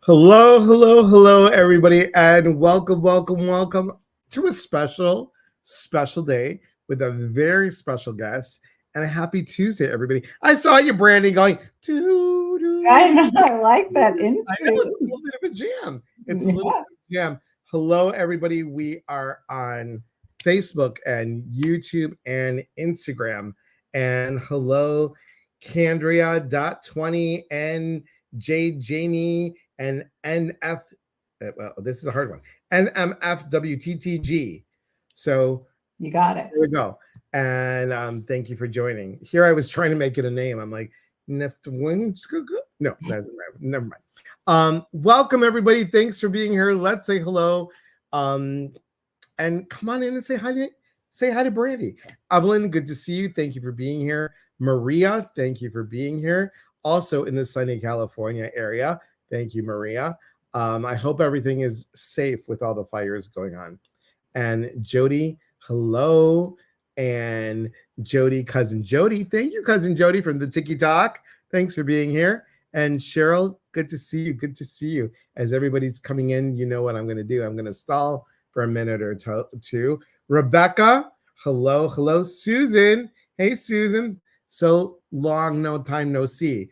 Hello, hello, hello, everybody, and welcome to a special day with a very special guest and a happy Tuesday, everybody. I saw you, Brandi, going, doo, I doo, know. I like that doo. I know intro. it's a little bit of a jam. It's a little Yeah. bit of a jam. Hello, everybody. We are on Facebook and YouTube and Instagram. And hello, Candria.20 and J Jamie and NF. Well, this is a hard one. NMFWTTG. So You got it. there we go. And thank you for joining. Here I was trying to make it a name. I'm like, Neftwin. No, never mind. Welcome everybody. Thanks for being here. Let's say hello. And come on in and say hi to Brandi. Evelyn, good to see you. Thank you for being here. Maria, thank you for being here. Also in the sunny California area. Thank you, Maria. I hope everything is safe with all the fires going on. And Jody, hello. And Jody, cousin Jody. Thank you, cousin Jody from the Tiki Talk. Thanks for being here. And Cheryl, good to see you. Good to see you. As everybody's coming in, you know what I'm going to do. I'm going to stall for a minute or two. Rebecca, hello, hello. Susan, hey, Susan. So long, no time, no see.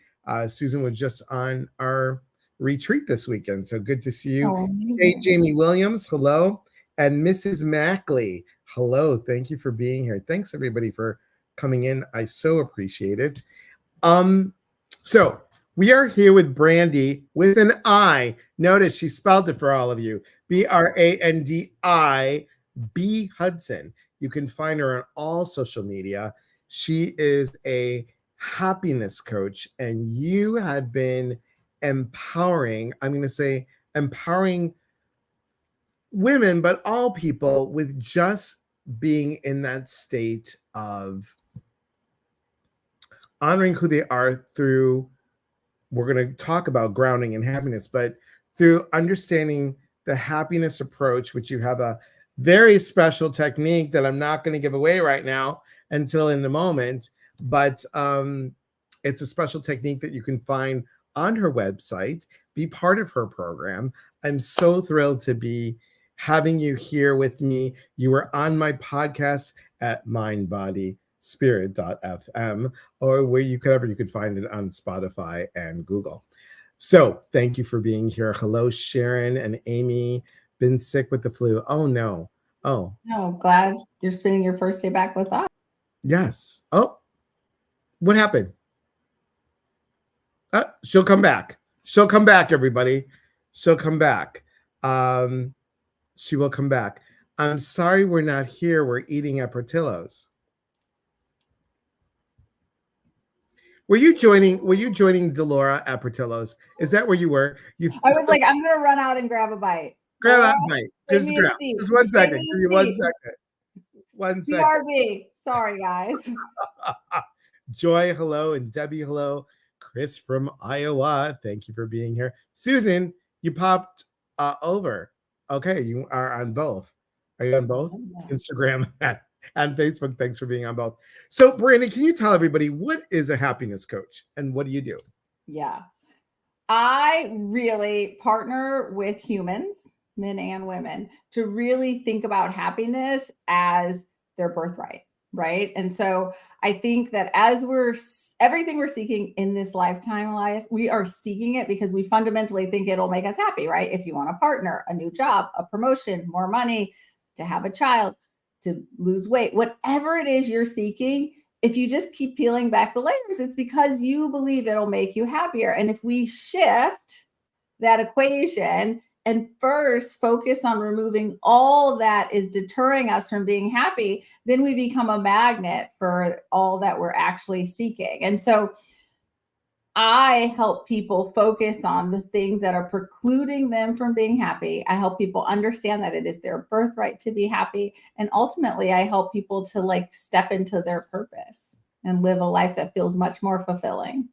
Susan was just on our retreat this weekend. So good to see you. Oh, Hey, amazing. Jamie Williams, hello. And Mrs. Mackley, hello. Thank you for being here. Thanks, everybody, for coming in. I so appreciate it. So we are here with Brandi with an I. Notice she spelled it for all of you. Brandi B Hudson. You can find her on all social media. She is a happiness coach, and you have been empowering, I'm going to say empowering women, but all people with just being in that state of honoring who they are through, we're going to talk about grounding and happiness, but through understanding the happiness approach, which you have a very special technique that I'm not going to give away right now until in a moment, but it's a special technique that you can find on her website, be part of her program. I'm so thrilled to be having you here with me. You were on my podcast at mindbodyspirit.fm, or where you could find it on Spotify and Google. So thank you for being here. Hello, Sharon and Amy. Been sick with the flu. Oh no. Oh, No, glad you're spending your first day back with us. yes. Oh, what happened? She'll come back. She'll come back, everybody. She'll come back. She will come back. I'm sorry we're not here. We're eating at Portillo's. Were you joining Delora at Portillo's? Is that where you were? I was like, I'm gonna run out and grab a bite. Grab Laura, that bite. save Just me a grab. seat. Just one Save second. me Give me a 1 seat. second. 1 second. BRB. Sorry, guys. Joy, hello, and Debbie, hello. Chris from Iowa, thank you for being here. Susan, you popped over. Okay, you are on both. Are you on both? Instagram and Facebook. Thanks for being on both. So, Brandi, can you tell everybody what is a happiness coach and what do you do? Yeah. I really partner with humans, men and women, to really think about happiness as their birthright, right? And so I think that as everything we're seeking in this lifetime, Elias, we are seeking it because we fundamentally think it'll make us happy, right? If you want a partner, a new job, a promotion, more money, to have a child, to lose weight, whatever it is you're seeking, if you just keep peeling back the layers, it's because you believe it'll make you happier. And if we shift that equation and first focus on removing all that is deterring us from being happy, then we become a magnet for all that we're actually seeking. And so I help people focus on the things that are precluding them from being happy. I help people understand that it is their birthright to be happy. And ultimately, I help people to like step into their purpose and live a life that feels much more fulfilling.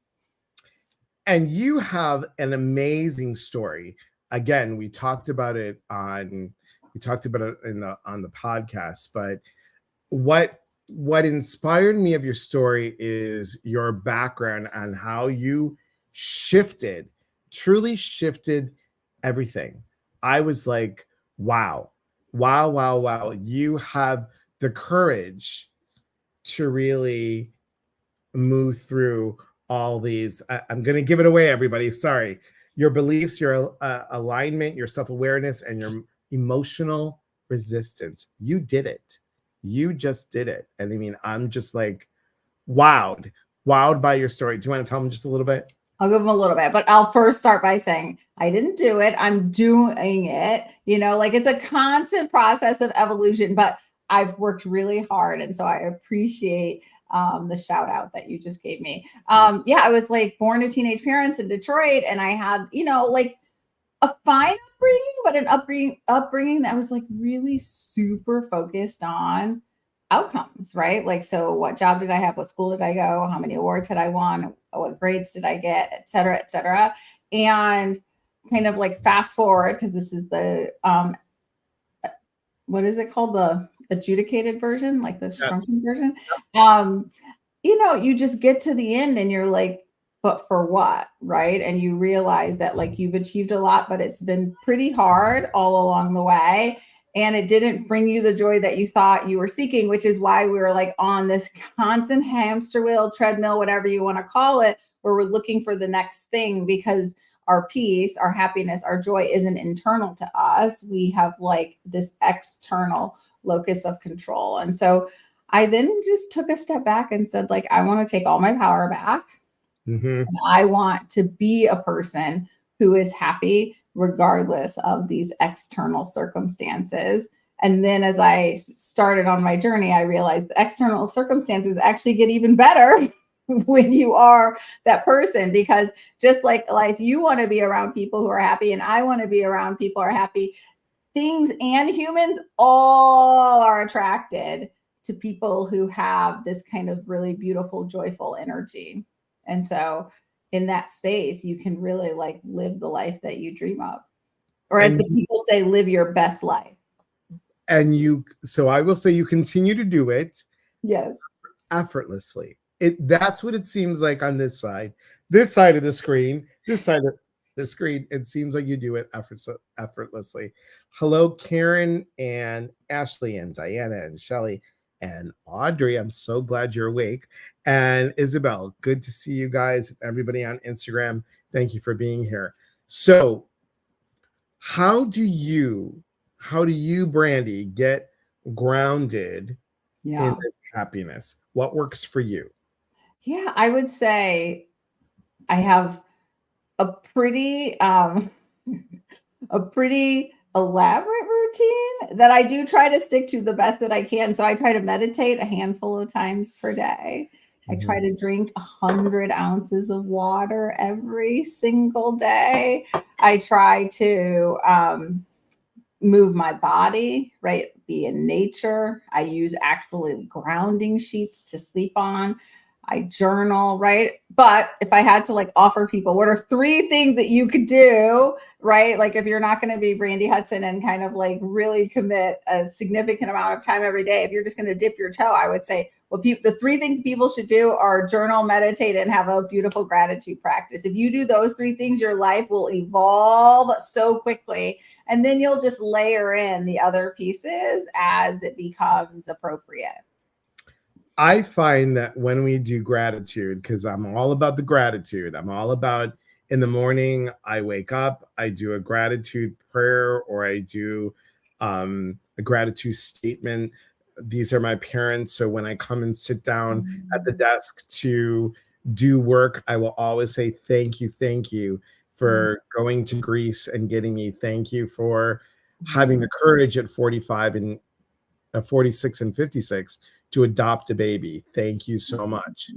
And you have an amazing story. Again, we talked about it on the podcast, but what inspired me of your story is your background on how you truly shifted everything. I was like, wow, wow, wow, wow. You have the courage to really move through all these. I'm going to give it away, everybody. Sorry. Your beliefs, your alignment, your self awareness, and your emotional resistance. You did it. You just did it. And I mean, I'm just like wowed by your story. Do you want to tell them just a little bit? I'll give them a little bit, but I'll first start by saying I didn't do it. I'm doing it. Like it's a constant process of evolution, but I've worked really hard. And so I appreciate the shout out that you just gave me. Yeah, I was like born to teenage parents in Detroit, and I had, like a fine upbringing, but an upbringing that was like really super focused on outcomes, right? Like, so what job did I have? What school did I go? How many awards had I won? What grades did I get? Et cetera, et cetera. And kind of like fast forward, because this is the, what is it called? The adjudicated version, like the shrunken version. You just get to the end and you're like, but for what? Right. And you realize that like you've achieved a lot, but it's been pretty hard all along the way. And it didn't bring you the joy that you thought you were seeking, which is why we were like on this constant hamster wheel, treadmill, whatever you want to call it, where we're looking for the next thing, because our peace, our happiness, our joy isn't internal to us. We have like this external locus of control. And so I then just took a step back and said, like, I want to take all my power back. And I want to be a person who is happy regardless of these external circumstances. And then as I started on my journey, I realized the external circumstances actually get even better when you are that person, because just like you want to be around people who are happy, and I want to be around people who are happy. Things and humans all are attracted to people who have this kind of really beautiful, joyful energy. And so in that space, you can really like live the life that you dream of. Or as the people say, live your best life. And so I will say you continue to do it. Yes. Effortlessly. That's what it seems like on this side of the screen, it seems like you do it effortlessly. Hello, Karen and Ashley and Diana and Shelly and Audrey. I'm so glad you're awake. And Isabel, good to see you guys. Everybody on Instagram, thank you for being here. So how do you, Brandi, get grounded in this happiness? What works for you? Yeah, I would say I have a pretty elaborate routine that I do try to stick to the best that I can. So I try to meditate a handful of times per day. I try to drink 100 ounces of water every single day. I try to move my body, right? Be in nature. I use actually grounding sheets to sleep on. I journal, right? But if I had to like offer people, what are 3 things that you could do, right? Like if you're not going to be Brandi Hudson and kind of like really commit a significant amount of time every day, if you're just going to dip your toe, I would say, well, the 3 things people should do are journal, meditate, and have a beautiful gratitude practice. If you do those 3 things, your life will evolve so quickly. And then you'll just layer in the other pieces as it becomes appropriate. I find that when we do gratitude, because I'm all about the gratitude, I'm all about in the morning, I wake up, I do a gratitude prayer, or I do a gratitude statement. These are my parents. So when I come and sit down at the desk to do work, I will always say, thank you for going to Greece and getting me. Thank you for having the courage at 45 and 46 and 56 to adopt a baby. Thank you so much.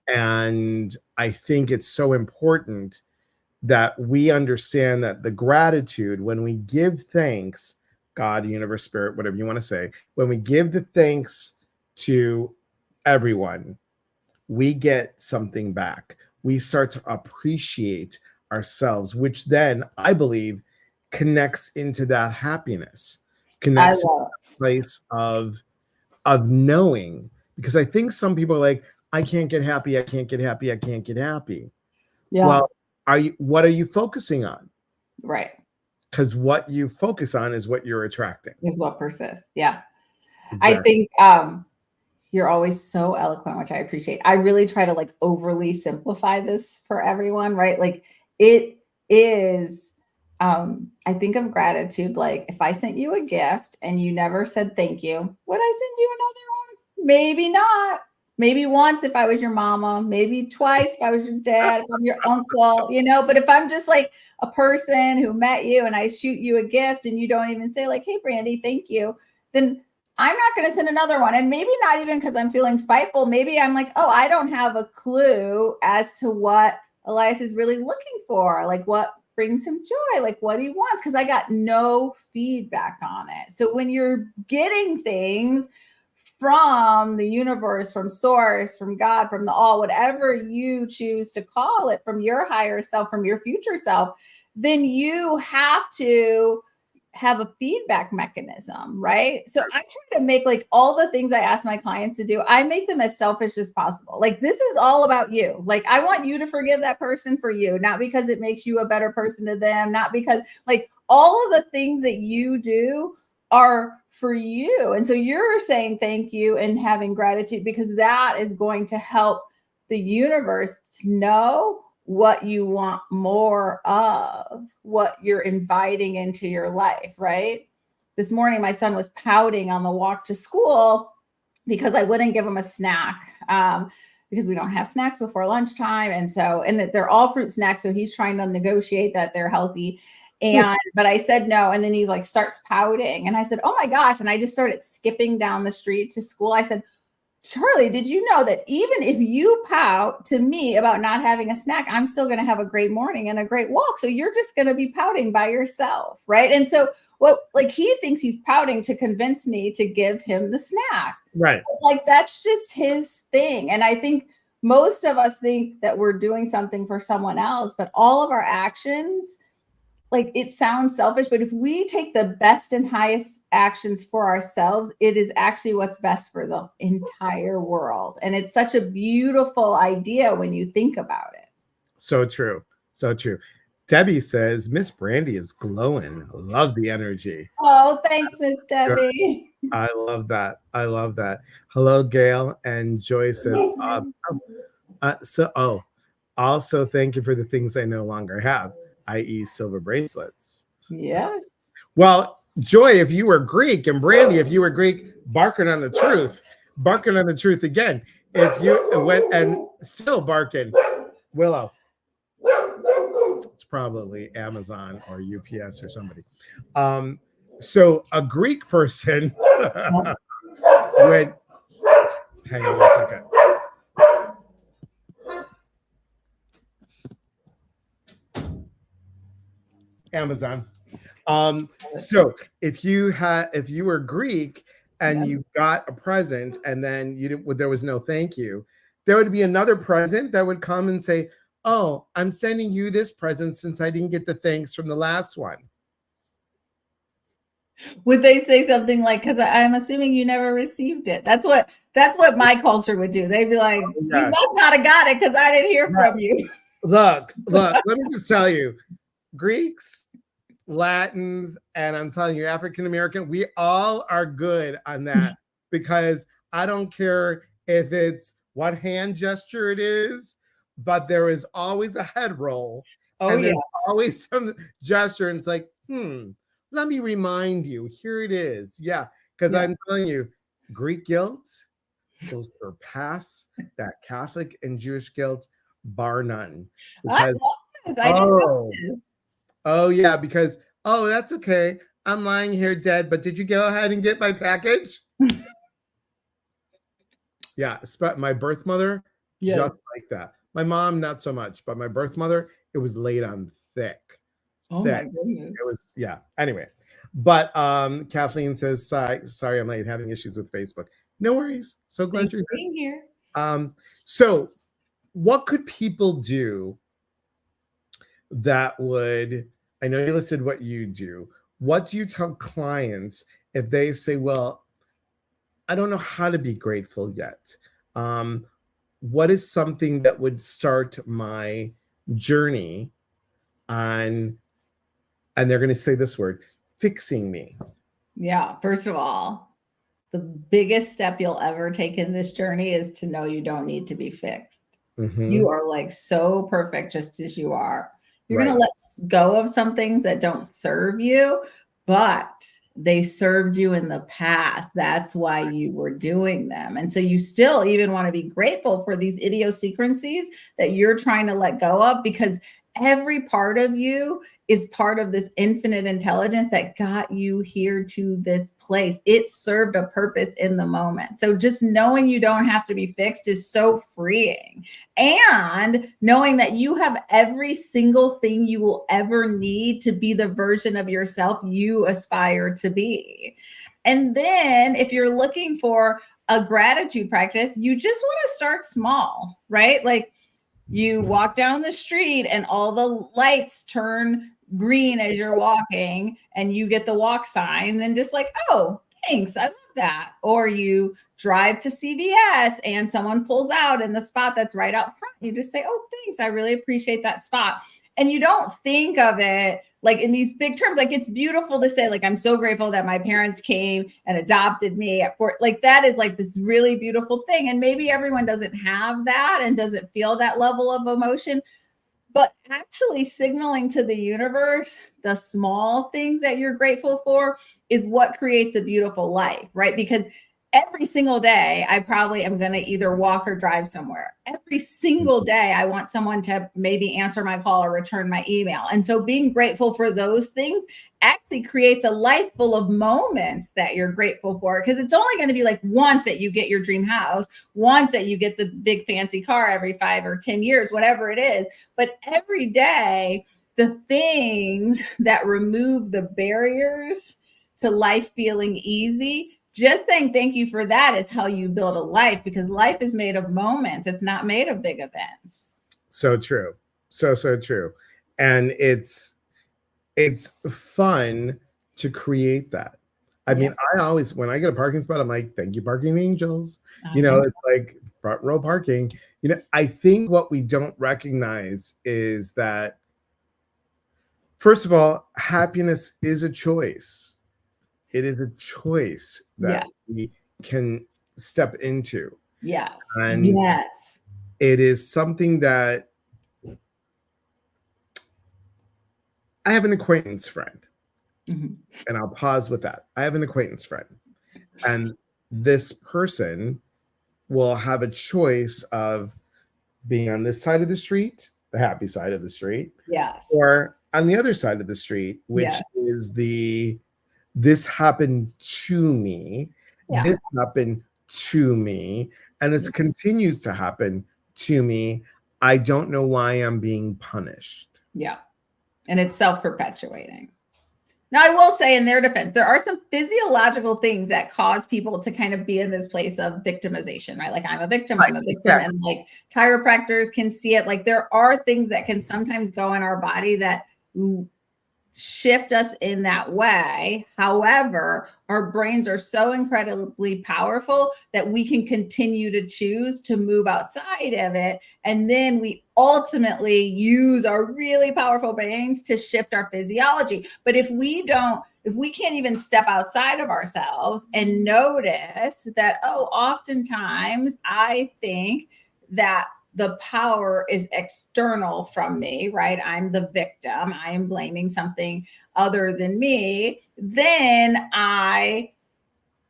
And I think it's so important that we understand that the gratitude, when we give thanks, God, universe, spirit, whatever you want to say, when we give the thanks to everyone, we get something back. We start to appreciate ourselves, which then I believe connects into that happiness, connects to that place of knowing, because I think some people are like, I can't get happy. I can't get happy. Yeah. Well, what are you focusing on? Right. because what you focus on is what you're attracting. Is what persists. Yeah. I Exactly. think you're always so eloquent, which I appreciate. I really try to like overly simplify this for everyone, right? Like it is I think of gratitude like if I sent you a gift and you never said thank you, would I send you another one? Maybe not. Maybe once if I was your mama, maybe twice if I was your dad, if I'm your uncle, but if I'm just like a person who met you and I shoot you a gift and you don't even say like, "Hey Brandi, thank you," then I'm not going to send another one. And maybe not even because I'm feeling spiteful. Maybe I'm like, oh, I don't have a clue as to what Elias is really looking for, like what brings him joy, like what he wants, because I got no feedback on it. So when you're getting things from the universe, from source, from God, from the all, whatever you choose to call it, from your higher self, from your future self, then you have to have a feedback mechanism, right? So I try to make like all the things I ask my clients to do, I make them as selfish as possible. Like this is all about you. Like I want you to forgive that person for you, not because it makes you a better person to them, not because like all of the things that you do are for you. And so you're saying thank you and having gratitude because that is going to help the universe know what you want more of, what you're inviting into your life, right? This morning, my son was pouting on the walk to school because I wouldn't give him a snack because we don't have snacks before lunchtime. And that they're all fruit snacks. So he's trying to negotiate that they're healthy. But I said no. And then he's like starts pouting. And I said, oh my gosh. And I just started skipping down the street to school. I said, Charlie, did you know that even if you pout to me about not having a snack, I'm still going to have a great morning and a great walk. So you're just going to be pouting by yourself. Right. And so he thinks he's pouting to convince me to give him the snack. Right. But like, that's just his thing. And I think most of us think that we're doing something for someone else, but all of our actions, like it sounds selfish, but if we take the best and highest actions for ourselves, it is actually what's best for the entire world. And it's such a beautiful idea when you think about it. So true. So true. Debbie says, Miss Brandi is glowing. Love the energy. Oh, thanks, Miss Debbie. I love that. I love that. Hello, Gail. And Joy says, also thank you for the things I no longer have, i.e. silver bracelets. Yes. Well, Joy, if you were Greek, and Brandi, if you were Greek, barking on the truth again. If you went and still barking, Willow. It's probably Amazon or UPS or somebody. So a Greek person would hang on 1 second. Amazon. So if you were Greek and you got a present and then there was no thank you, there would be another present that would come and say, oh, I'm sending you this present since I didn't get the thanks from the last one. Would they say something like, because I'm assuming you never received it? That's what my culture would do. They'd be like, you must not have got it because I didn't hear from you. Look, let me just tell you, Greeks, Latins, and I'm telling you, African American, we all are good on that because I don't care if it's what hand gesture it is, but there is always a head roll. Oh, and there's always some gesture, and it's like, let me remind you, here it is. Yeah, because I'm telling you, Greek guilt will surpass that Catholic and Jewish guilt, bar none. Because, I love this. I didn't know this. Oh, yeah, because, that's okay. I'm lying here dead, but did you go ahead and get my package? Yeah, my birth mother, just like that. My mom, not so much, but my birth mother, it was laid on thick. Oh my goodness. It was, anyway. But Kathleen says, sorry, I'm late, having issues with Facebook. No worries. So glad you're here. So what could people do that would, I know you listed what you do. What do you tell clients if they say, well, I don't know how to be grateful yet? What is something that would start my journey on and they're going to say this word, fixing me. Yeah. First of all, the biggest step you'll ever take in this journey is to know you don't need to be fixed. You are like so perfect just as you are. You're going to let go of some things that don't serve you, but they served you in the past. That's why you were doing them. And so you still even want to be grateful for these idiosyncrasies that you're trying to let go of, because every part of you is part of this infinite intelligence that got you here to this place. It served a purpose in the moment. So just knowing you don't have to be fixed is so freeing. And knowing that you have every single thing you will ever need to be the version of yourself you aspire to be. And then if you're looking for a gratitude practice, you just want to start small, right? Like, you walk down the street and all the lights turn green as you're walking and you get the walk sign, then just like, oh, thanks, I love that. Or you drive to CVS and someone pulls out in the spot that's right out front. You just say, oh, thanks, I really appreciate that spot. And you don't think of it like in these big terms. Like, it's beautiful to say, like, I'm so grateful that my parents came and adopted me at 4. Like, that is like this really beautiful thing. And maybe everyone doesn't have that and doesn't feel that level of emotion, but actually signaling to the universe the small things that you're grateful for is what creates a beautiful life, right? Because every single day, I probably am going to either walk or drive somewhere. Every single day, I want someone to maybe answer my call or return my email. And so being grateful for those things actually creates a life full of moments that you're grateful for, because it's only going to be like once that you get your dream house, once that you get the big fancy car every 5 or 10 years, whatever it is. But every day, the things that remove the barriers to life feeling easy, just saying thank you for that is how you build a life, because life is made of moments. It's not made of big events. So true. So true. And it's fun to create that. I mean, I always, when I get a parking spot, I'm like, thank you, parking angels. You know, it's like front row parking. You know, I think what we don't recognize is that, first of all, happiness is a choice. It is a choice that we can step into. Yes. And yes. It is something that I have an acquaintance friend, and I'll pause with that. I have an acquaintance friend, and this person will have a choice of being on this side of the street, the happy side of the street, yes, or on the other side of the street, which is this happened to me, this happened to me, and this continues to happen to me. I don't know why I'm being punished. Yeah. And it's self-perpetuating. Now, I will say, in their defense, there are some physiological things that cause people to kind of be in this place of victimization, right? Like, I'm a victim, I'm a victim. Exactly. And like chiropractors can see it. Like, there are things that can sometimes go in our body that shift us in that way. However, our brains are so incredibly powerful that we can continue to choose to move outside of it. And then we ultimately use our really powerful brains to shift our physiology. But if we can't even step outside of ourselves and notice that, oh, oftentimes I think that the power is external from me, right? I'm the victim. I am blaming something other than me. Then I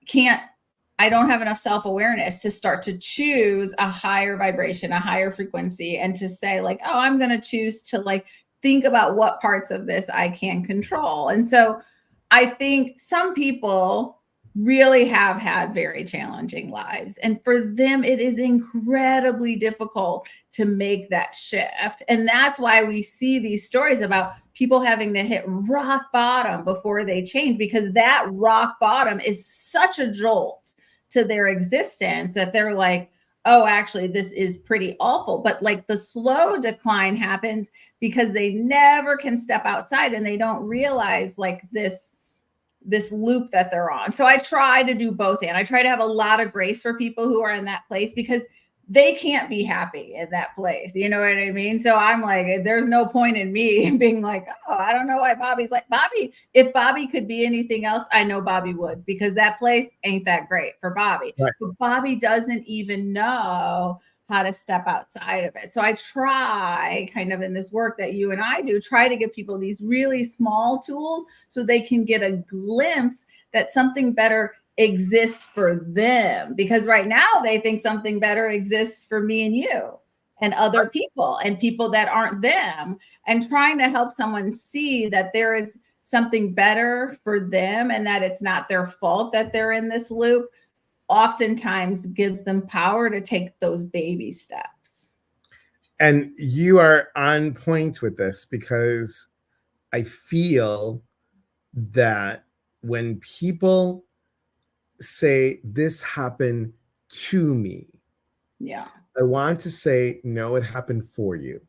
don't have enough self-awareness to start to choose a higher vibration, a higher frequency, and to say like, oh, I'm going to choose to like think about what parts of this I can control. And so I think some people really have had very challenging lives. And for them, it is incredibly difficult to make that shift. And that's why we see these stories about people having to hit rock bottom before they change, because that rock bottom is such a jolt to their existence that they're like, oh, actually, this is pretty awful. But like the slow decline happens because they never can step outside and they don't realize like this loop that they're on. So I try to do both. And I try to have a lot of grace for people who are in that place, because they can't be happy in that place. You know what I mean? So I'm like, there's no point in me being like, oh, I don't know why Bobby's like Bobby. If Bobby could be anything else, I know Bobby would, because that place ain't that great for Bobby. Right. But Bobby doesn't even know how to step outside of it. So I try, kind of in this work that you and I do, try to give people these really small tools so they can get a glimpse that something better exists for them, because right now they think something better exists for me and you and other people and people that aren't them, and trying to help someone see that there is something better for them and that it's not their fault that they're in this loop oftentimes gives them power to take those baby steps. And you are on point with this, because I feel that when people say this happened to me, Yeah. I want to say, no, it happened for you.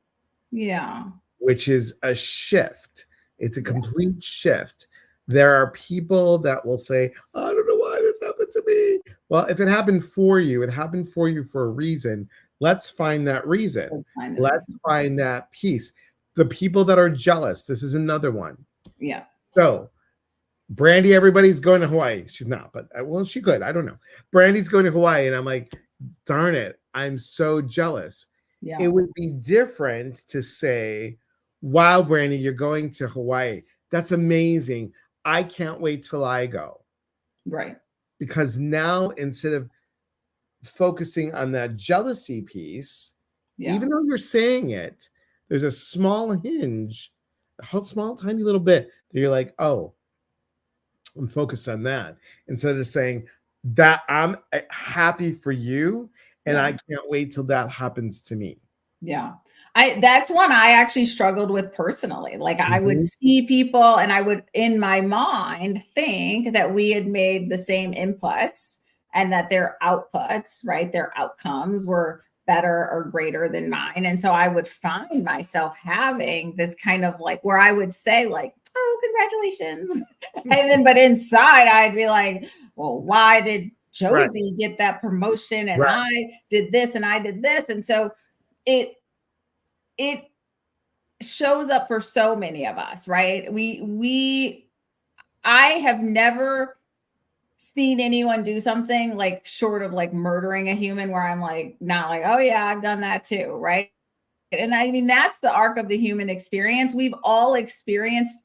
Yeah. Which is a shift. It's a complete shift. There are people that will say, I don't know why this happened to me. Well, if it happened for you, it happened for you for a reason. Let's find that reason. Let's find that piece. The people that are jealous, this is another one. Yeah. So Brandi, everybody's going to Hawaii. She's not, but well, she could. I don't know. Brandi's going to Hawaii, and I'm like, darn it, I'm so jealous. Yeah. It would be different to say, wow, Brandi, you're going to Hawaii. That's amazing. I can't wait till I go. Right. Because now, instead of focusing on that jealousy piece, even though you're saying it, there's a small hinge, a small, tiny little bit that you're like, oh, I'm focused on that, instead of saying that I'm happy for you and I can't wait till that happens to me. Yeah. That's one I actually struggled with personally. Like I would see people and I would, in my mind, think that we had made the same inputs and that their outputs, right, their outcomes were better or greater than mine. And so I would find myself having this kind of like, where I would say like, oh, congratulations. And then, but inside I'd be like, well, why did Josie get that promotion? And I did this and I did this. And so it shows up for so many of us, right? I have never seen anyone do something like short of like murdering a human where I'm like, not like, oh yeah, I've done that too, right? And I mean, that's the arc of the human experience. We've all experienced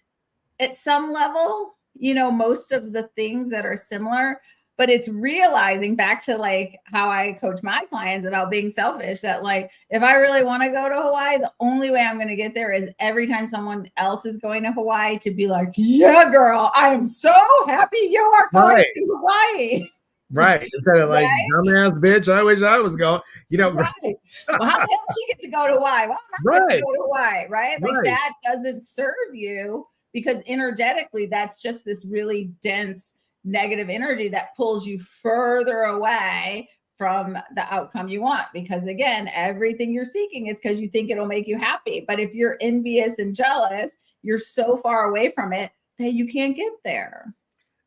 at some level, you know, most of the things that are similar, but it's realizing, back to like how I coach my clients about being selfish, that like, if I really want to go to Hawaii, the only way I'm going to get there is every time someone else is going to Hawaii to be like, yeah, girl, I am so happy you are going to Hawaii. Right. Instead of like, dumbass bitch, I wish I was going, you know. Right. Well, how the hell did she get to go to Hawaii? Well, I'm not get to go to Hawaii, right? Like that doesn't serve you, because energetically, that's just this really dense negative energy that pulls you further away from the outcome you want. Because again, everything you're seeking is because you think it'll make you happy. But if you're envious and jealous, you're so far away from it that you can't get there.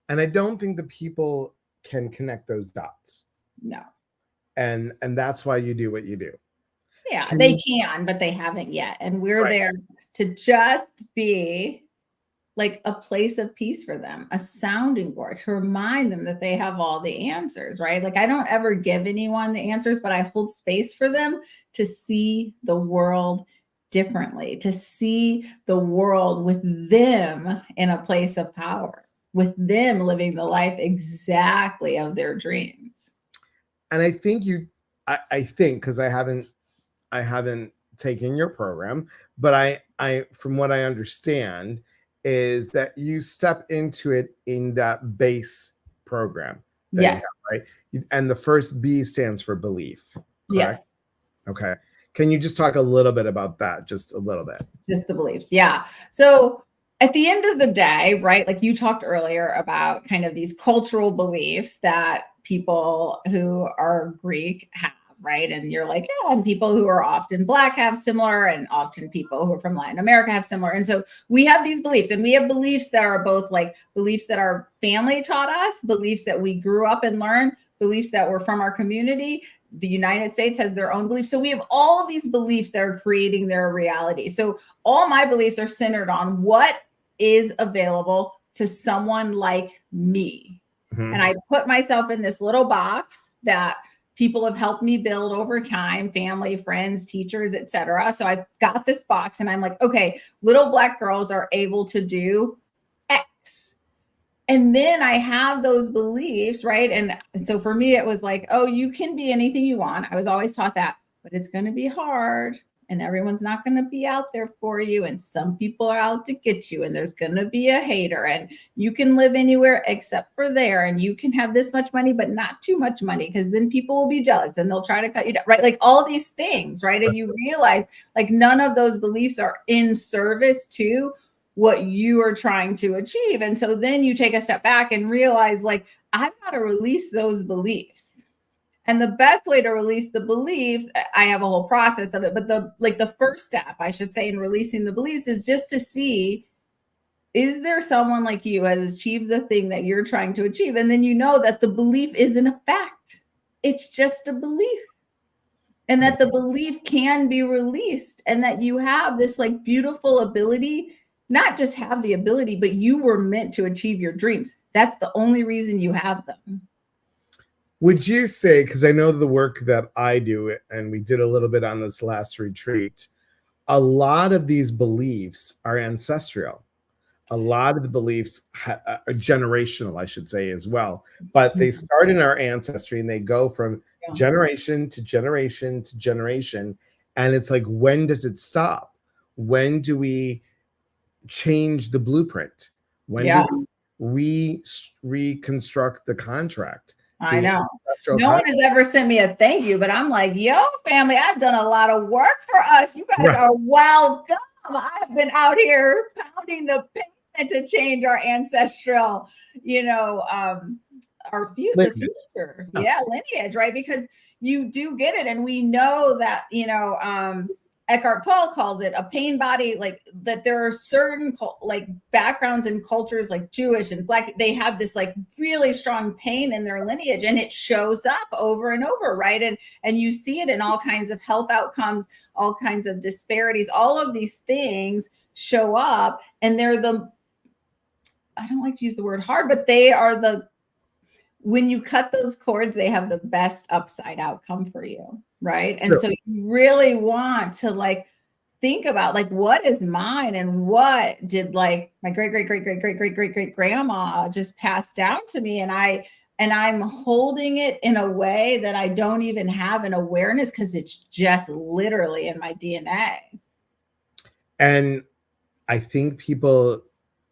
And I don't think the people can connect those dots. No. And that's why you do what you do. Yeah, they can, but they haven't yet. And we're there to just be like a place of peace for them, a sounding board to remind them that they have all the answers, right? Like I don't ever give anyone the answers, but I hold space for them to see the world differently, to see the world with them in a place of power, with them living the life exactly of their dreams. And I think I think, because I haven't taken your program, but I from what I understand is that you step into it in that base program. Yes. Right. And the first B stands for belief. Correct? Yes. Okay. Can you just talk a little bit about that? Just a little bit. Just the beliefs. Yeah. So at the end of the day, right, like you talked earlier about kind of these cultural beliefs that people who are Greek have, right? And you're like, yeah, and people who are often Black have similar, and often people who are from Latin America have similar. And so we have these beliefs, and we have beliefs that are both like beliefs that our family taught us, beliefs that we grew up and learned, beliefs that were from our community, the United States has their own beliefs. So we have all these beliefs that are creating their reality. So all my beliefs are centered on what is available to someone like me. Mhm. And I put myself in this little box that people have helped me build over time, family, friends, teachers, etc. So I've got this box and I'm like, okay, little Black girls are able to do X. And then I have those beliefs, right? And so for me, it was like, oh, you can be anything you want. I was always taught that, but it's going to be hard. And everyone's not going to be out there for you. And some people are out to get you. And there's going to be a hater. And you can live anywhere except for there. And you can have this much money, but not too much money, because then people will be jealous and they'll try to cut you down, right? Like all these things, right? And you realize like none of those beliefs are in service to what you are trying to achieve. And so then you take a step back and realize like, I've got to release those beliefs. And the best way to release the beliefs, I have a whole process of it, but the first step, I should say, in releasing the beliefs is just to see, is there someone like you has achieved the thing that you're trying to achieve? And then you know that the belief isn't a fact. It's just a belief. And that the belief can be released, and that you have this like beautiful ability, not just have the ability, but you were meant to achieve your dreams. That's the only reason you have them. Would you say, because I know the work that I do, and we did a little bit on this last retreat, a lot of these beliefs are ancestral. A lot of the beliefs are generational, I should say, as well. But they start in our ancestry and they go from generation to generation to generation. And it's like, when does it stop? When do we change the blueprint? When do we reconstruct the contract? I know. No one has ever sent me a thank you, but I'm like, yo, family, I've done a lot of work for us. You guys are welcome. I've been out here pounding the pavement to change our ancestral, our future. Yeah, lineage, right? Because you do get it. And we know that, Eckhart Tolle calls it a pain body, like that there are certain like backgrounds and cultures like Jewish and Black, they have this like really strong pain in their lineage, and it shows up over and over, right? And you see it in all kinds of health outcomes, all kinds of disparities, all of these things show up, and they're I don't like to use the word hard, but they are when you cut those cords, they have the best upside outcome for you. Right. And so you really want to like think about like, what is mine, and what did like my great grandma just pass down to me? And I'm holding it in a way that I don't even have an awareness, because it's just literally in my DNA. And I think people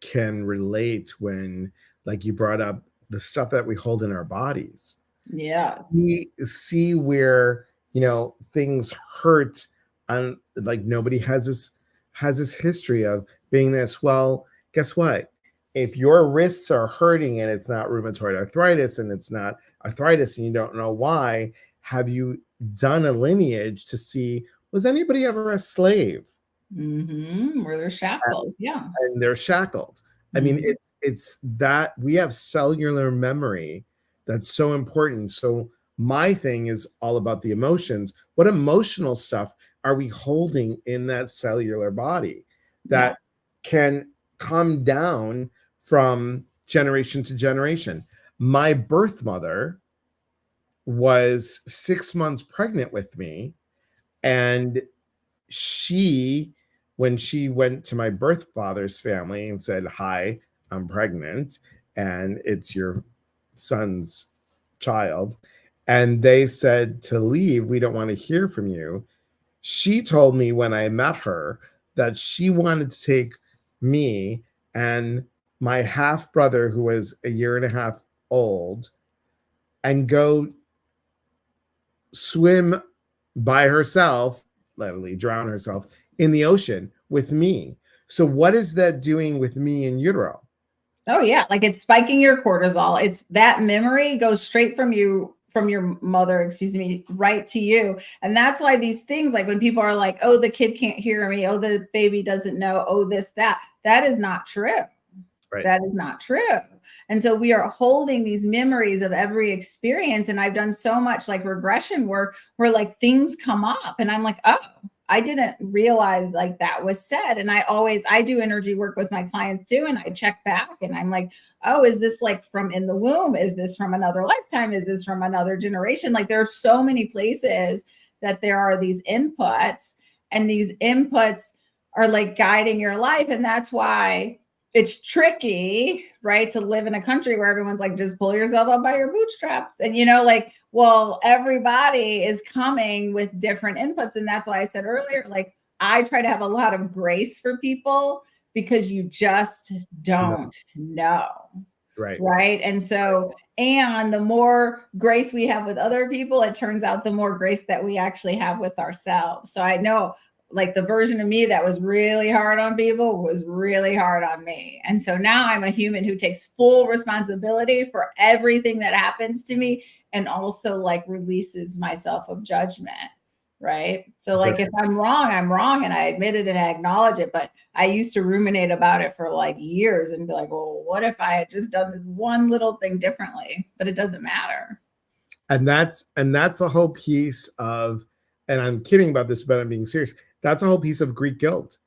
can relate when, like you brought up, the stuff that we hold in our bodies. Yeah. See where, things hurt, and like nobody has this history of being this. Well, guess what? If your wrists are hurting and it's not rheumatoid arthritis, and it's not arthritis, and you don't know why, have you done a lineage to see, was anybody ever a slave? Where they're shackled. Yeah. And they're shackled. I mean, it's that we have cellular memory that's so important. So my thing is all about the emotions. What emotional stuff are we holding in that cellular body that can come down from generation to generation? My birth mother was 6 months pregnant with me, and when she went to my birth father's family and said, "Hi, I'm pregnant, and it's your son's child," and they said to leave, "We don't want to hear from you," she told me when I met her that she wanted to take me and my half brother, who was a year and a half old, and go swim by herself, literally drown herself in the ocean with me. So what is that doing with me in utero? Oh yeah, like it's spiking your cortisol. It's that memory goes straight from your mother, right to you. And that's why these things, like when people are like, oh, the kid can't hear me, oh, the baby doesn't know, oh, that is not true. Right. That is not true. And so we are holding these memories of every experience. And I've done so much like regression work where like things come up and I'm like, oh, I didn't realize like that was said. And I do energy work with my clients too. And I check back and I'm like, oh, is this like from in the womb? Is this from another lifetime? Is this from another generation? Like there are so many places that there are these inputs, and these inputs are like guiding your life. And that's why it's tricky, right? To live in a country where everyone's like, just pull yourself up by your bootstraps. And, like, well, everybody is coming with different inputs. And that's why I said earlier, like, I try to have a lot of grace for people because you just don't know. Right. And so, and the more grace we have with other people, it turns out the more grace that we actually have with ourselves. So I know like the version of me that was really hard on people was really hard on me. And so now I'm a human who takes full responsibility for everything that happens to me and also like releases myself of judgment. Right. So like if I'm wrong and I admit it and I acknowledge it, but I used to ruminate about it for like years and be like, well, what if I had just done this one little thing differently? But it doesn't matter. And that's a whole piece of, and I'm kidding about this, but I'm being serious. That's a whole piece of Greek guilt.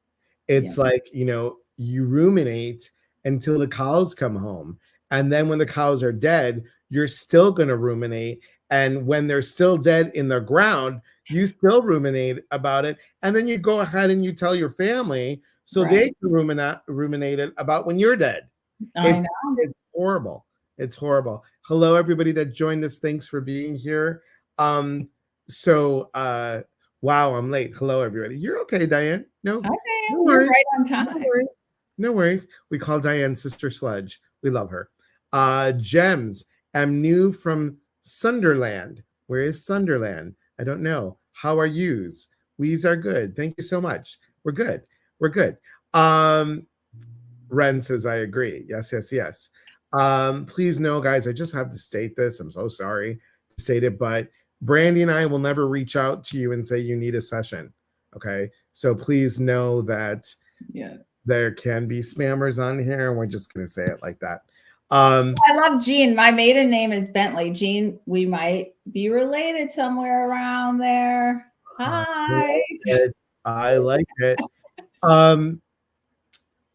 It's like, you ruminate until the cows come home. And then when the cows are dead, you're still going to ruminate. And when they're still dead in the ground, you still ruminate about it. And then you go ahead and you tell your family so they can ruminate it about when you're dead. It's horrible. It's horrible. Hello, everybody that joined us. Thanks for being here. Wow, I'm late. Hello, everybody. You're okay, Diane? No, okay, you're right on time. No worries. We call Diane Sister Sludge. We love her. Gems. I'm new from Sunderland. Where is Sunderland? I don't know. How are yous? We's are good. Thank you so much. We're good. We're good. Ren says, I agree. Yes, yes, yes. Please know, guys, I just have to state this. I'm so sorry to state it, but Brandi and I will never reach out to you and say you need a session. Okay. So please know that there can be spammers on here. And we're just going to say it like that. I love Jean. My maiden name is Bentley. Jean, we might be related somewhere around there. Hi. I like it.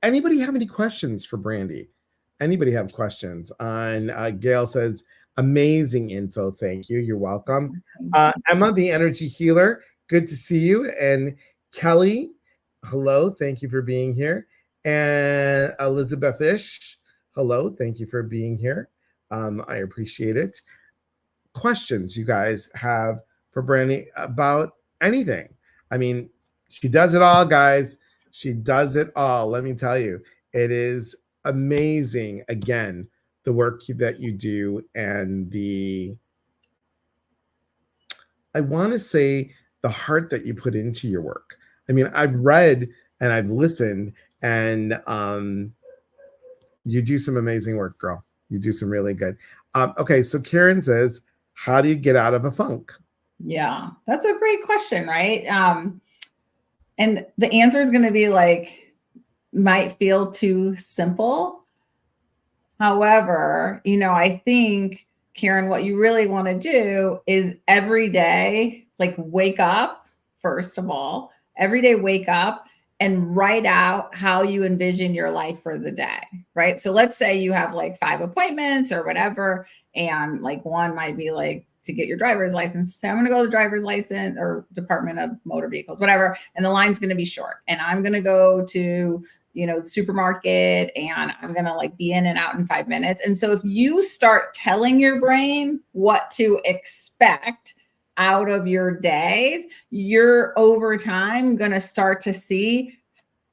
Anybody have any questions for Brandi? Anybody have questions on Gail says, amazing info. Thank you. You're welcome. Emma, the energy healer. Good to see you. And Kelly, hello. Thank you for being here. And Elizabeth Ish, hello. Thank you for being here. I appreciate it. Questions you guys have for Brandi about anything? I mean, she does it all, guys. She does it all. Let me tell you, it is amazing. Again, the work that you do and I want to say the heart that you put into your work. I mean, I've read and I've listened, and you do some amazing work, girl. You do some really good. Okay, so Karen says, how do you get out of a funk? Yeah, that's a great question, right? And the answer is going to be like, might feel too simple. However, I think, Karen, what you really want to do is every day, like wake up, first of all, every day wake up and write out how you envision your life for the day, right? So let's say you have like 5 appointments or whatever, and like one might be like to get your driver's license. So I'm going to go to the driver's license or Department of Motor Vehicles, whatever, and the line's going to be short. And I'm going to go to the supermarket and I'm going to like be in and out in 5 minutes. And so if you start telling your brain what to expect out of your days, you're over time going to start to see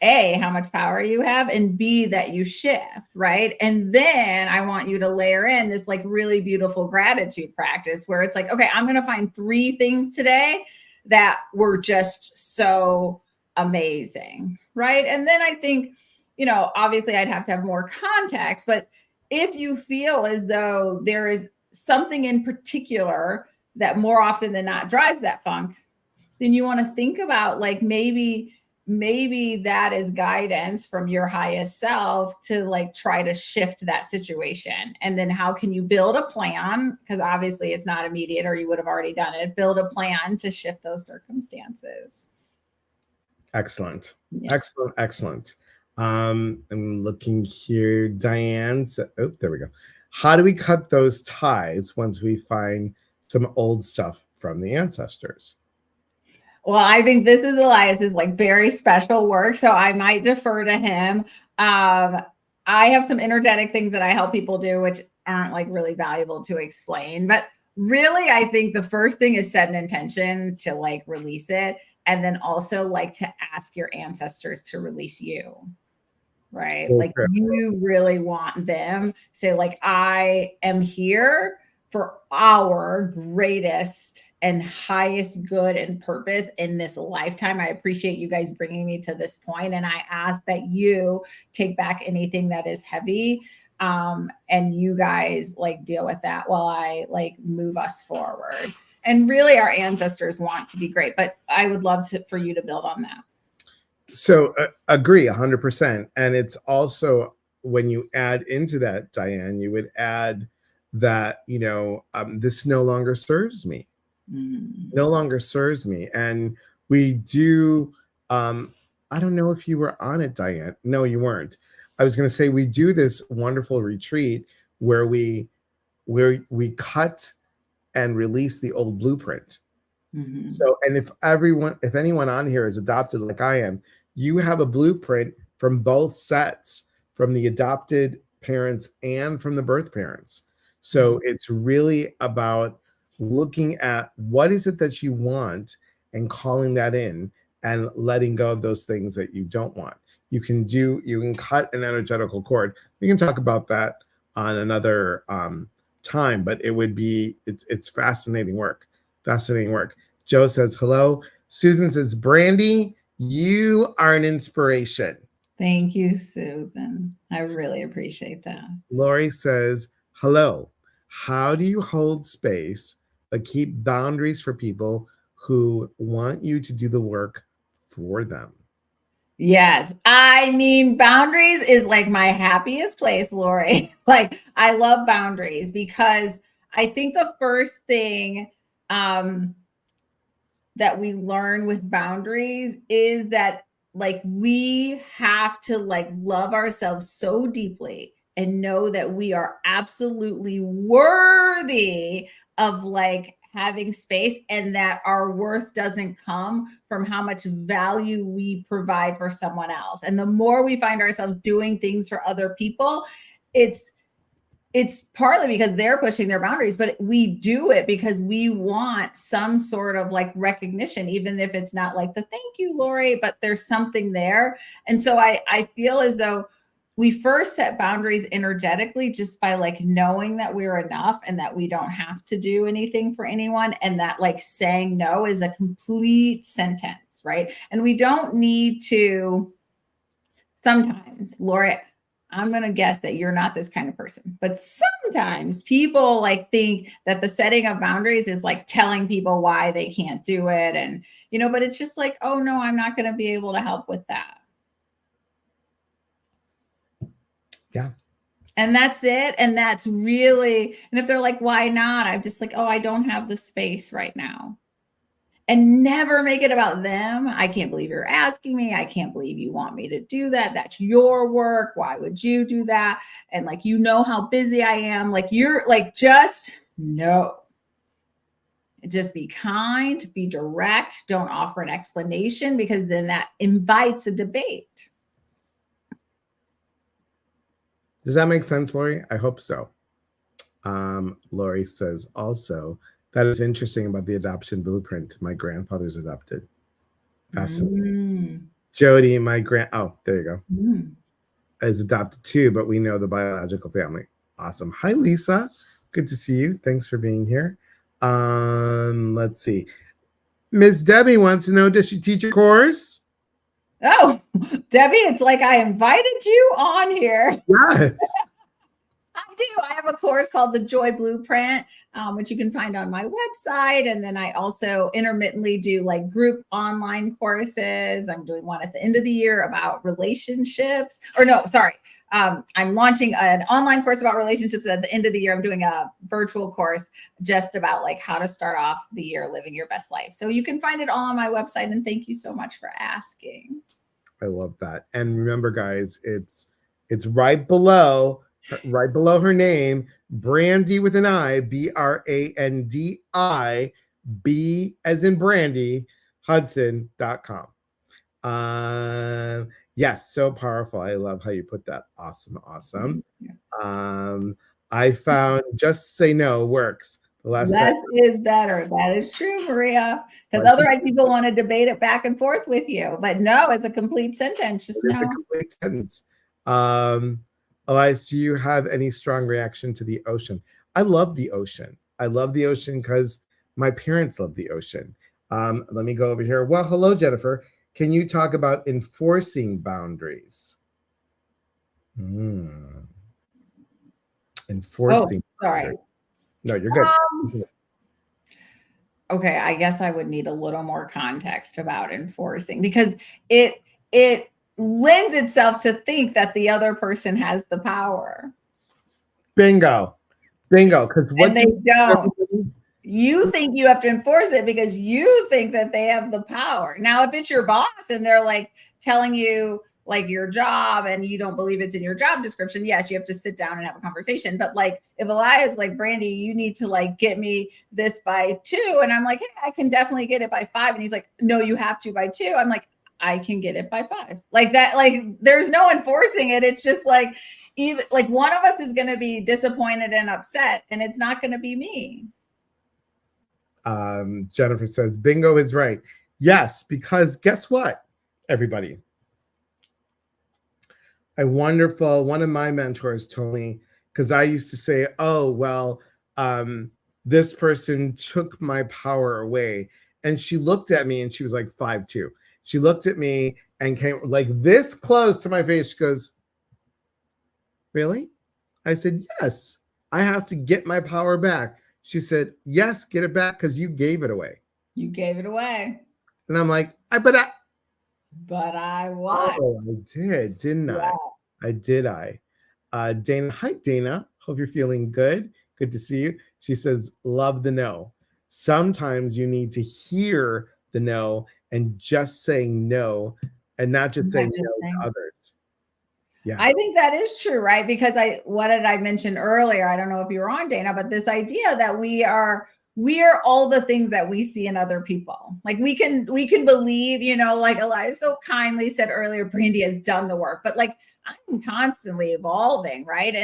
A, how much power you have, and B, that you shift, right? And then I want you to layer in this like really beautiful gratitude practice where it's like, okay, I'm going to find 3 things today that were just so amazing, right? And then I think, obviously I'd have to have more context, but if you feel as though there is something in particular that more often than not drives that funk, then you want to think about like maybe maybe that is guidance from your highest self to like try to shift that situation. And then how can you build a plan? Because obviously it's not immediate, or you would have already done it. Build a plan to shift those circumstances. Excellent. Yeah. Excellent. Excellent. I'm looking here. Diane said, oh, there we go. How do we cut those ties once we find some old stuff from the ancestors? Well, I think this is Elias's like very special work, so I might defer to him. I have some energetic things that I help people do, which aren't like really valuable to explain. But really, I think the first thing is set an intention to like release it, and then also like to ask your ancestors to release you. Right? Like you really want them say, like, I am here for our greatest and highest good and purpose in this lifetime. I appreciate you guys bringing me to this point, and I ask that you take back anything that is heavy, and you guys like deal with that while I like move us forward. And really, our ancestors want to be great, but I would love for you to build on that. So agree 100%. And it's also, when you add into that, Diane, you would add that, you know, this no longer serves me. No longer serves me. And we do, I don't know if you were on it, Diane. No, you weren't. I was going to say, we do this wonderful retreat where we cut and release the old blueprint. So, and if anyone on here is adopted like I am, you have a blueprint from both sets, from the adopted parents and from the birth parents. So it's really about looking at what is it that you want and calling that in and letting go of those things that you don't want. You can cut an energetical cord. We can talk about that on another time, but it's fascinating work. Fascinating work. Joe says, hello. Susan says, Brandi, you are an inspiration. Thank you, Susan. I really appreciate that. Lori says, hello. How do you hold space but keep boundaries for people who want you to do the work for them? Yes. I mean, boundaries is like my happiest place, Lori. Like, I love boundaries because I think the first thing that we learn with boundaries is that like we have to like love ourselves so deeply and know that we are absolutely worthy of like having space, and that our worth doesn't come from how much value we provide for someone else. And the more we find ourselves doing things for other people, it's partly because they're pushing their boundaries, but we do it because we want some sort of like recognition, even if it's not like the thank you, Lori, but there's something there. And so I feel as though we first set boundaries energetically just by like knowing that we're enough and that we don't have to do anything for anyone. And that like saying no is a complete sentence, right? And we don't need to, sometimes, Lori, I'm going to guess that you're not this kind of person, but sometimes people like think that the setting of boundaries is like telling people why they can't do it. And, you know, but it's just like, oh no, I'm not going to be able to help with that. Yeah. And that's it. And that's really, and if they're like, why not? I'm just like, oh, I don't have the space right now. And never make it about them. I can't believe you're asking me. I can't believe you want me to do that. That's your work. Why would you do that? And like, you know how busy I am. Like, you're like, just no. Just be kind, be direct. Don't offer an explanation, because then that invites a debate. Does that make sense, Lori? I hope so. Lori says also, that is interesting about the adoption blueprint. My grandfather's adopted. Fascinating. Jody, oh, there you go. Is adopted too, but we know the biological family. Awesome. Hi, Lisa. Good to see you. Thanks for being here. Let's see. Miss Debbie wants to know, does she teach a course? Oh, Debbie, it's like I invited you on here. Yes. I do. I have a course called the Joy Blueprint, which you can find on my website. And then I also intermittently do like group online courses. I'm doing one at the end of the year about relationships. Or no, sorry. I'm launching an online course about relationships at the end of the year. I'm doing a virtual course just about like how to start off the year living your best life. So you can find it all on my website. And thank you so much for asking. I love that. And remember, guys, it's right below her name, Brandi with an I, Brandi, B as in Brandy, Hudson.com. Yes, so powerful. I love how you put that. Awesome. I found just say no works. Less is better. That is true, Maria. Because otherwise people want to debate it back and forth with you. But no, it's a complete sentence. Just no. It's a complete sentence. Elias, do you have any strong reaction to the ocean? I love the ocean. I love the ocean because my parents love the ocean. Let me go over here. Well, hello, Jennifer. Can you talk about enforcing boundaries? Enforcing. Oh, sorry. Boundaries. No, you're good. Okay, I guess I would need a little more context about enforcing because it lends itself to think that the other person has the power. Bingo. Because what they don't. You think you have to enforce it because you think that they have the power. Now, if it's your boss and they're like telling you like your job and you don't believe it's in your job description, yes, you have to sit down and have a conversation. But like if Elias like, Brandi, you need to like get me this by 2. And I'm like, hey, I can definitely get it by 5. And he's like, no, you have to by 2. I'm like, I can get it by 5. Like that, like there's no enforcing it. It's just like either like one of us is going to be disappointed and upset and it's not going to be me. Jennifer says, bingo is right. Yes, because guess what, everybody? One of my mentors told me, because I used to say, oh, well, this person took my power away. And she looked at me and she was like 5'2". She looked at me and came like this close to my face. She goes, really? I said, yes, I have to get my power back. She said, yes, get it back because you gave it away. You gave it away. And I'm like, But I what? Oh, I did, didn't I? I did. Dana, hi, Dana. Hope you're feeling good. Good to see you. She says, love the no. Sometimes you need to hear the no and just saying no and not just saying no to others. Yeah. I think that is true, right? Because what did I mention earlier? I don't know if you were on, Dana, but this idea that we are all the things that we see in other people. Like we can believe, you know, like Elias so kindly said earlier, Brandi has done the work, but like I'm constantly evolving, right?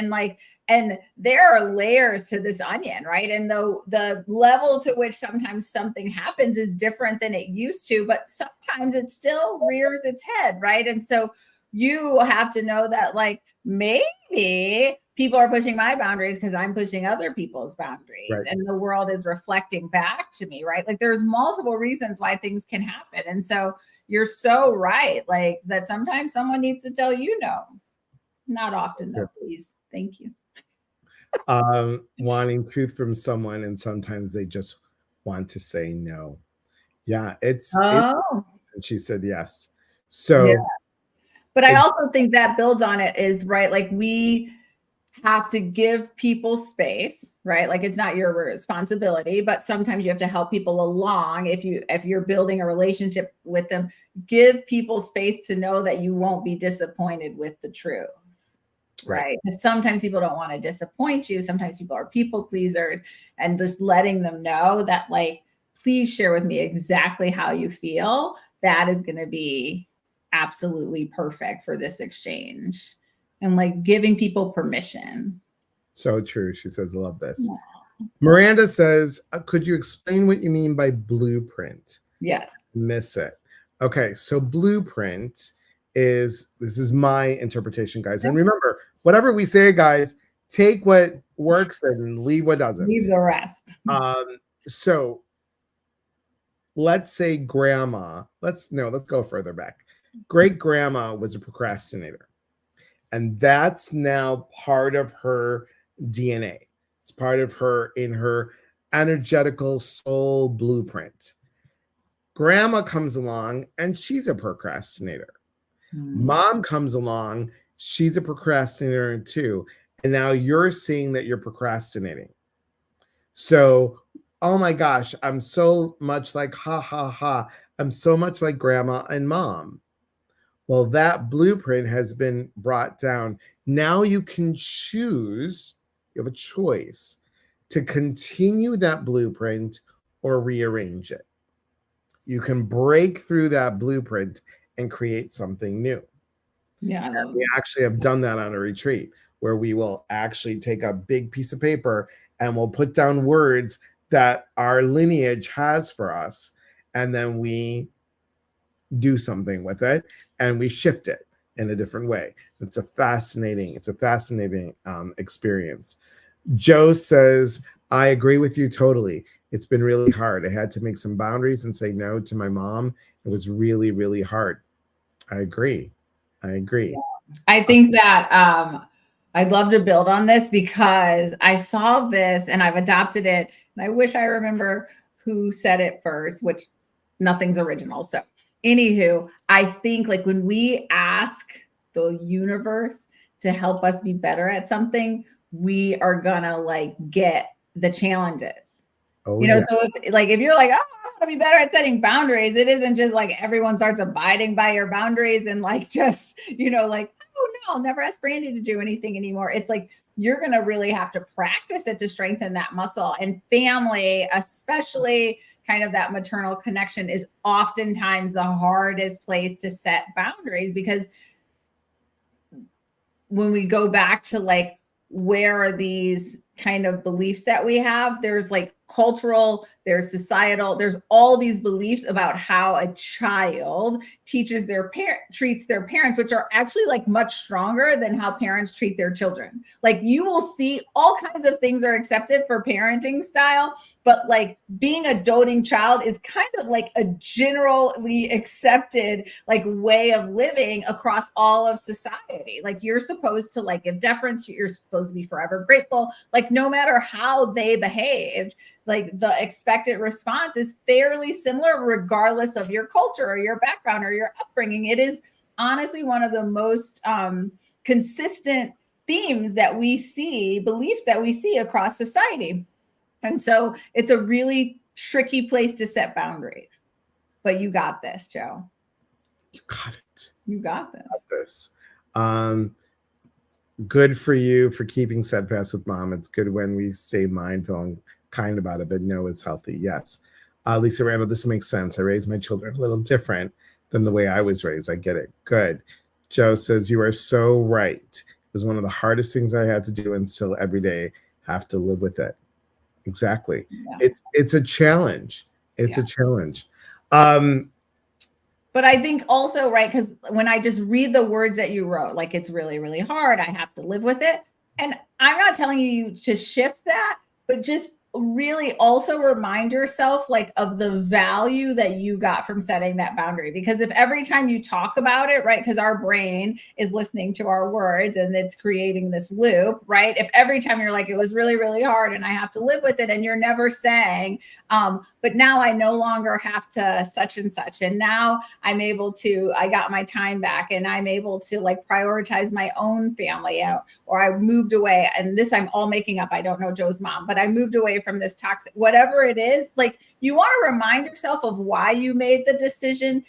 And there are layers to this onion, right? And the level to which sometimes something happens is different than it used to, but sometimes it still rears its head, right? And so you have to know that like maybe people are pushing my boundaries because I'm pushing other people's boundaries, right? And the world is reflecting back to me, right? Like there's multiple reasons why things can happen. And so you're so right, like that sometimes someone needs to tell you no. Not often though, please. Thank you. Wanting truth from someone and sometimes they just want to say no. Yeah, and she said yes. So yeah. But I also think that builds on it is right. Like we have to give people space, right? Like it's not your responsibility, but sometimes you have to help people along. If you're building a relationship with them, give people space to know that you won't be disappointed with the truth. Right. Because sometimes people don't want to disappoint you. Sometimes people are people pleasers, and just letting them know that like, please share with me exactly how you feel. That is going to be absolutely perfect for this exchange, and like giving people permission. So true. She says, I love this. Yeah. Miranda says, could you explain what you mean by blueprint? Yes. Miss it. Okay. So blueprint this is my interpretation, guys. Yeah. And remember, whatever we say, guys, take what works and leave what doesn't. Leave the rest. So let's say grandma, let's go further back. Great grandma was a procrastinator. And that's now part of her DNA. It's part of her in her energetical soul blueprint. Grandma comes along and she's a procrastinator. Mom comes along, she's a procrastinator too. And now you're seeing that you're procrastinating. So, oh my gosh, I'm so much like ha ha ha. I'm so much like grandma and mom. Well, that blueprint has been brought down. Now you can choose, you have a choice to continue that blueprint or rearrange it. You can break through that blueprint and create something new. Yeah, We actually have done that on a retreat where we will actually take a big piece of paper and we'll put down words that our lineage has for us. And then we do something with it and we shift it in a different way. It's a fascinating experience. Joe says, I agree with you totally. It's been really hard. I had to make some boundaries and say no to my mom. It was really, really hard. I agree. Yeah. I think that I'd love to build on this because I saw this and I've adopted it. And I wish I remember who said it first, which nothing's original. So, anywho, I think like when we ask the universe to help us be better at something, we are gonna like get the challenges. Oh, You know, yeah. so if you're like, oh, I want to be better at setting boundaries, it isn't just like everyone starts abiding by your boundaries and like just, like, oh no, I'll never ask Brandi to do anything anymore. It's like you're gonna really have to practice it to strengthen that muscle. And family, especially kind of that maternal connection, is oftentimes the hardest place to set boundaries because when we go back to like where are these kind of beliefs that we have, there's like cultural, there's societal, there's all these beliefs about how a child treats their parents, which are actually like much stronger than how parents treat their children. Like you will see all kinds of things are accepted for parenting style, but like being a doting child is kind of like a generally accepted like way of living across all of society. Like you're supposed to like give deference, you're supposed to be forever grateful. Like no matter how they behaved, like the expected response is fairly similar regardless of your culture or your background or your upbringing. It is honestly one of the most consistent themes that we see, beliefs that we see across society. And so it's a really tricky place to set boundaries. But you got this, Joe. You got it. You got this. Good for you for keeping steadfast with mom. It's good when we stay mindful and kind about it, but no, it's healthy. Yes. Lisa Randall, this makes sense. I raised my children a little different than the way I was raised. I get it. Good. Joe says, you are so right. It was one of the hardest things I had to do and still every day have to live with it. Exactly. Yeah. It's a challenge. It's a challenge. But I think also, right, because when I just read the words that you wrote, like it's really, really hard. I have to live with it. And I'm not telling you to shift that, but just really also remind yourself like of the value that you got from setting that boundary. Because if every time you talk about it, right, because our brain is listening to our words and it's creating this loop, right? If every time you're like, it was really, really hard and I have to live with it, and you're never saying, but now I no longer have to such and such. And now I'm able to, I got my time back and I'm able to like prioritize my own family out, or I moved away. And this I'm all making up. I don't know Joe's mom, but I moved away from this toxic, whatever it is. Like you want to remind yourself of why you made the decision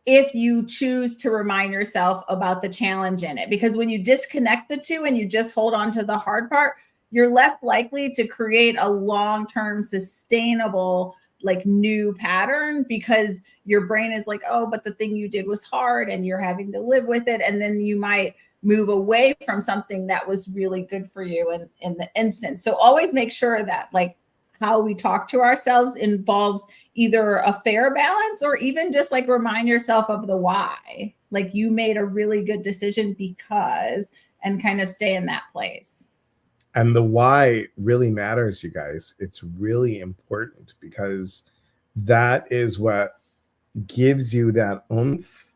if you choose to remind yourself about the challenge in it. Because when you disconnect the two and you just hold on to the hard part, you're less likely to create a long-term sustainable like new pattern, because your brain is like, oh, but the thing you did was hard and you're having to live with it. And then you might move away from something that was really good for you in the instance. So always make sure that like how we talk to ourselves involves either a fair balance or even just like remind yourself of the why. Like you made a really good decision because, and kind of stay in that place. And the why really matters, you guys. It's really important because that is what gives you that oomph.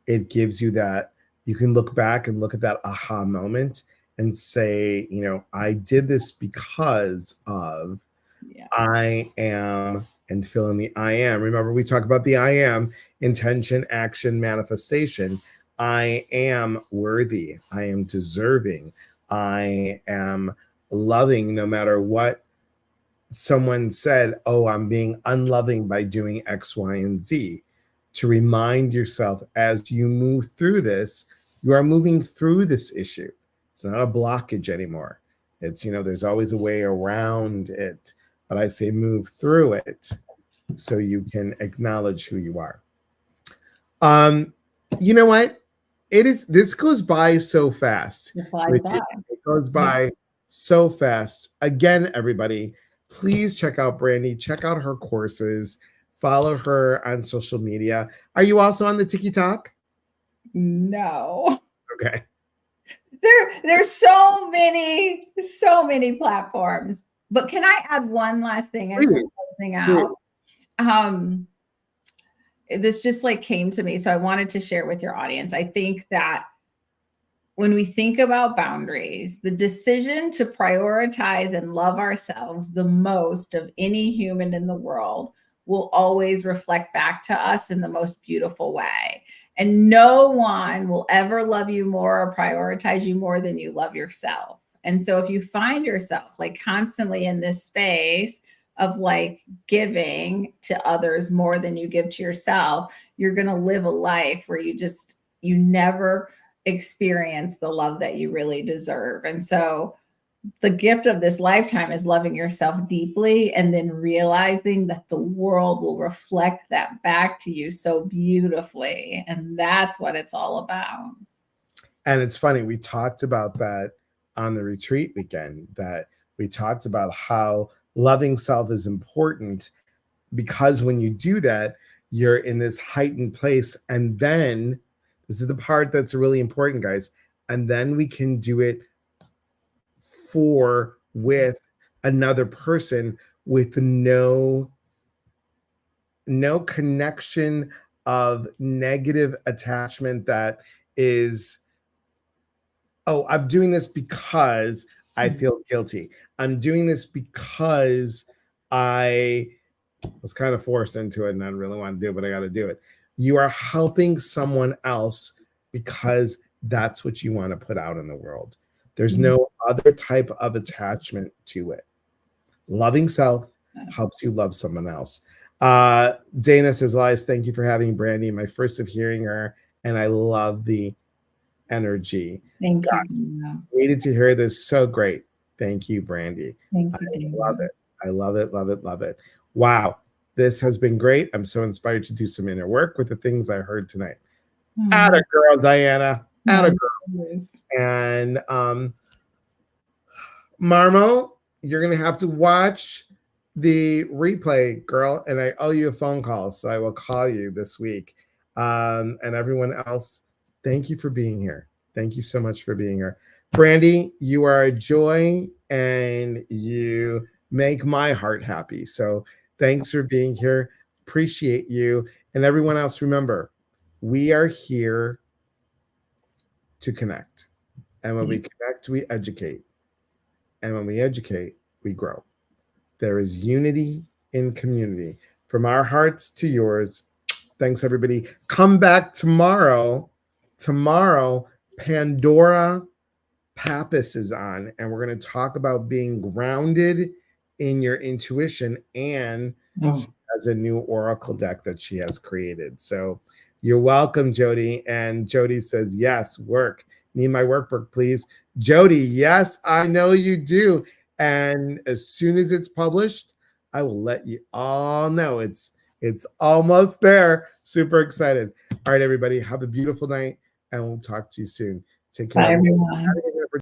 It gives you that, you can look back and look at that aha moment and say, you know, I did this because of, Yes. I am, and fill in the I am. Remember, we talk about the I am: intention, action, manifestation. I am worthy. I am deserving. I am loving no matter what someone said. Oh, I'm being unloving by doing X, Y, and Z. To remind yourself as you move through this, you are moving through this issue. It's not a blockage anymore. It's, you know, there's always a way around it, but I say move through it so you can acknowledge who you are. You know what? This goes by so fast. It goes by so fast. Again, everybody, please check out Brandi, check out her courses, follow her on social media. Are you also on the TikTok? No. Okay. There's so many platforms. But can I add one last thing as we're closing out? This just like came to me, so I wanted to share with your audience. I think that when we think about boundaries, the decision to prioritize and love ourselves the most of any human in the world will always reflect back to us in the most beautiful way. And no one will ever love you more or prioritize you more than you love yourself. And so if you find yourself like constantly in this space of like giving to others more than you give to yourself, you're going to live a life where you never experience the love that you really deserve. And so the gift of this lifetime is loving yourself deeply and then realizing that the world will reflect that back to you so beautifully. And that's what it's all about. And it's funny, we talked about that on the retreat weekend, that we talked about how loving self is important, because when you do that, you're in this heightened place. And then this is the part that's really important, guys. And then we can do it with another person with no connection of negative attachment that is, oh, I'm doing this because I feel guilty. I'm doing this because I was kind of forced into it and I really want to do it, but I got to do it. You are helping someone else because that's what you want to put out in the world. There's no other type of attachment to it. Loving self helps you love someone else. Dana says, Elias, thank you for having Brandi. My first of hearing her, and I love the energy. Thank you. Needed to hear this. So great. Thank you, Brandi. Thank you, Dana. Love it. I love it, love it, love it. Wow. This has been great. I'm so inspired to do some inner work with the things I heard tonight. Atta girl, Diana. Atta girl. And Marmo, you're going to have to watch the replay, girl. And I owe you a phone call, so I will call you this week. And everyone else, thank you for being here. Thank you so much for being here. Brandi, you are a joy and you make my heart happy. So thanks for being here. Appreciate you. And everyone else, remember, we are here to connect. And when we connect, we educate. And when we educate, we grow. There is unity in community. From our hearts to yours. Thanks, everybody. Come back tomorrow. Tomorrow, Pandora Pappas is on, and we're going to talk about being grounded in your intuition, and she has a new oracle deck that she has created. So you're welcome, Jody. And Jody says, yes, work. Need my workbook, please. Jody, yes, I know you do. And as soon as it's published, I will let you all know. It's almost there. Super excited. All right, everybody, have a beautiful night, and we'll talk to you soon. Take care. Bye, everyone.